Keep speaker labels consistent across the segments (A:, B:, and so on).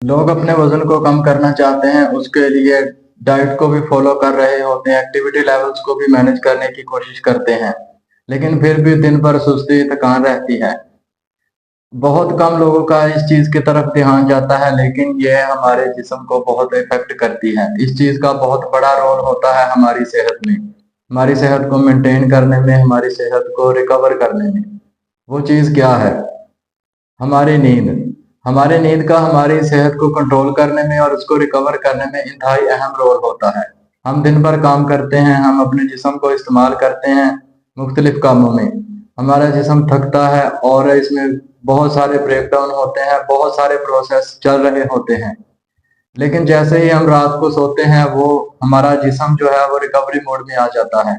A: لوگ اپنے وزن کو کم کرنا چاہتے ہیں، اس کے لیے ڈائٹ کو بھی فالو کر رہے ہوتے ہیں، ایکٹیویٹی لیولز کو بھی مینج کرنے کی کوشش کرتے ہیں، لیکن پھر بھی دن بھر سستی تھکان رہتی ہے۔ بہت کم لوگوں کا اس چیز کی طرف دھیان جاتا ہے، لیکن یہ ہمارے جسم کو بہت افیکٹ کرتی ہے۔ اس چیز کا بہت بڑا رول ہوتا ہے ہماری صحت میں، ہماری صحت کو مینٹین کرنے میں، ہماری صحت کو ریکور کرنے میں۔ وہ چیز کیا ہے؟ ہماری نیند۔ ہماری نیند کا ہماری صحت کو کنٹرول کرنے میں اور اس کو ریکور کرنے میں انتہائی اہم رول ہوتا ہے۔ ہم دن بھر کام کرتے ہیں، ہم اپنے جسم کو استعمال کرتے ہیں مختلف کاموں میں، ہمارا جسم تھکتا ہے اور اس میں بہت سارے بریک ڈاؤن ہوتے ہیں، بہت سارے پروسیس چل رہے ہوتے ہیں، لیکن جیسے ہی ہم رات کو سوتے ہیں وہ ہمارا جسم جو ہے وہ ریکوری موڈ میں آ جاتا ہے۔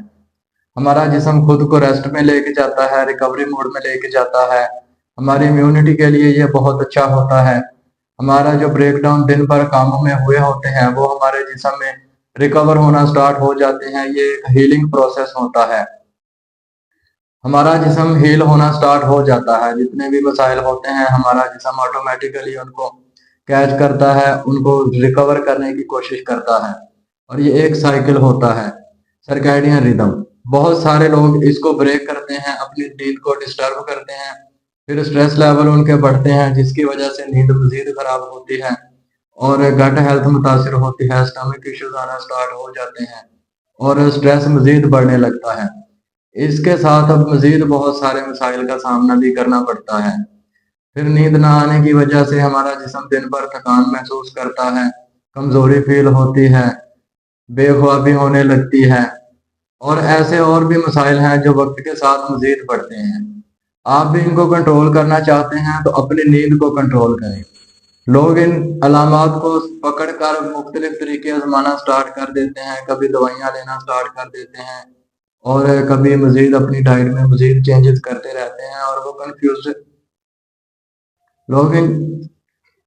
A: ہمارا جسم خود کو ریسٹ میں لے کے جاتا ہے، ریکوری موڈ میں لے کے جاتا ہے۔ ہماری امیونٹی کے لیے یہ بہت اچھا ہوتا ہے۔ ہمارا جو بریک ڈاؤن دن بھر کاموں میں ہوئے ہوتے ہیں وہ ہمارے جسم میں ریکور ہونا سٹارٹ ہو جاتے ہیں۔ یہ ایک ہیلنگ پروسیس ہوتا ہے، ہمارا جسم ہیل ہونا سٹارٹ ہو جاتا ہے۔ جتنے بھی مسائل ہوتے ہیں ہمارا جسم آٹومیٹیکلی ان کو کیچ کرتا ہے، ان کو ریکور کرنے کی کوشش کرتا ہے، اور یہ ایک سائیکل ہوتا ہے، سرکیڈین ریدم۔ بہت سارے لوگ اس کو بریک کرتے ہیں، اپنی نیند کو ڈسٹرب کرتے ہیں، پھر سٹریس لیول ان کے بڑھتے ہیں، جس کی وجہ سے نیند مزید خراب ہوتی ہے اور گٹ ہیلتھ متاثر ہوتی ہے، سٹمک ایشوز آنا سٹارٹ ہو جاتے ہیں اور سٹریس مزید بڑھنے لگتا ہے۔ اس کے ساتھ اب مزید بہت سارے مسائل کا سامنا بھی کرنا پڑتا ہے۔ پھر نیند نہ آنے کی وجہ سے ہمارا جسم دن بھر تھکان محسوس کرتا ہے، کمزوری فیل ہوتی ہے، بے خوابی ہونے لگتی ہے، اور ایسے اور بھی مسائل ہیں جو وقت کے ساتھ مزید بڑھتے ہیں۔ آپ بھی ان کو کنٹرول کرنا چاہتے ہیں تو اپنی نیند کو کنٹرول کریں۔ لوگ ان علامات کو پکڑ کر مختلف طریقے آزمانا سٹارٹ کر دیتے ہیں، کبھی دوائیاں لینا سٹارٹ کر دیتے ہیں اور کبھی مزید اپنی ڈائٹ میں مزید چینجز کرتے رہتے ہیں، اور وہ کنفیوزڈ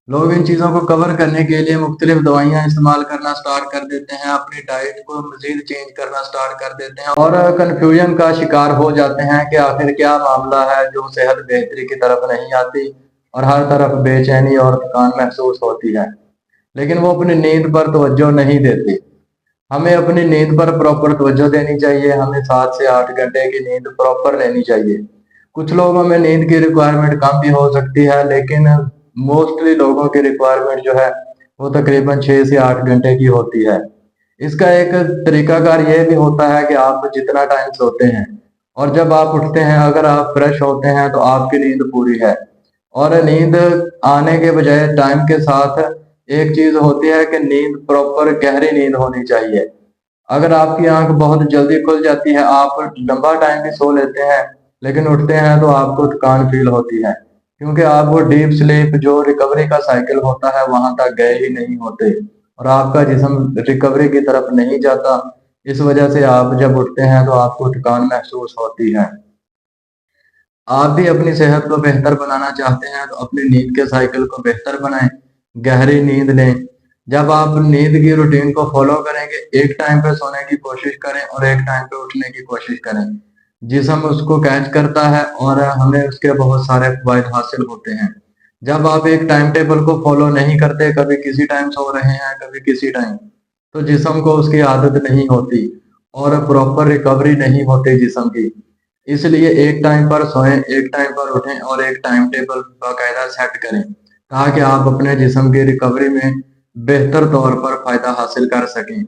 A: لوگ ان چیزوں کو کور کرنے کے لیے مختلف دوائیاں استعمال کرنا سٹارٹ کر دیتے ہیں، اپنی ڈائٹ کو مزید چینج کرنا سٹارٹ کر دیتے ہیں اور کنفیوژن کا شکار ہو جاتے ہیں کہ آخر کیا معاملہ ہے جو صحت بہتری کی طرف نہیں آتی اور ہر طرف بے چینی اور تھکان محسوس ہوتی ہے، لیکن وہ اپنی نیند پر توجہ نہیں دیتی۔ ہمیں اپنی نیند پر پراپر توجہ دینی چاہیے، ہمیں 7 سے 8 گھنٹے کی نیند پراپر لینی چاہیے۔ کچھ لوگوں میں نیند کی ریکوائرمنٹ کم بھی ہو سکتی ہے، لیکن موسٹلی لوگوں کی ریکوائرمنٹ جو ہے وہ تقریباً 6 سے 8 گھنٹے کی ہوتی ہے۔ اس کا ایک طریقہ کار یہ بھی ہوتا ہے کہ آپ جتنا ٹائم سوتے ہیں اور جب آپ اٹھتے ہیں اگر آپ فریش ہوتے ہیں تو آپ کی نیند پوری ہے، اور نیند آنے کے بجائے ٹائم کے ساتھ ایک چیز ہوتی ہے کہ نیند پراپر گہری نیند ہونی چاہیے۔ اگر آپ کی آنکھ بہت جلدی کھل جاتی ہے، آپ لمبا ٹائم بھی سو لیتے ہیں لیکن اٹھتے ہیں تو آپ کو تھکان فیل ہوتی ہے، کیونکہ آپ وہ ڈیپ سلیپ جو ریکوری کا سائیکل ہوتا ہے وہاں تک گئے ہی نہیں ہوتے اور آپ کا جسم ریکوری کی طرف نہیں جاتا۔ اس وجہ سے آپ جب اٹھتے ہیں تو آپ کو تھکان محسوس ہوتی ہے۔ آپ بھی اپنی صحت کو بہتر بنانا چاہتے ہیں تو اپنی نیند کے سائیکل کو بہتر بنائیں، گہری نیند لیں۔ جب آپ نیند کی روٹین کو فالو کریں گے، ایک ٹائم پہ سونے کی کوشش کریں اور ایک ٹائم پہ اٹھنے کی کوشش کریں، جسم اس کو کیچ کرتا ہے اور ہمیں اس کے بہت سارے فوائد حاصل ہوتے ہیں۔ جب آپ ایک ٹائم ٹیبل کو فالو نہیں کرتے، کبھی کسی ٹائم سو رہے ہیں کبھی کسی ٹائم، تو جسم کو اس کی عادت نہیں ہوتی اور پراپر ریکوری نہیں ہوتی جسم کی۔ اس لیے ایک ٹائم پر سوئیں، ایک ٹائم پر اٹھیں اور ایک ٹائم ٹیبل باقاعدہ سیٹ کریں تاکہ آپ اپنے جسم کی ریکوری میں بہتر طور پر فائدہ حاصل کر سکیں۔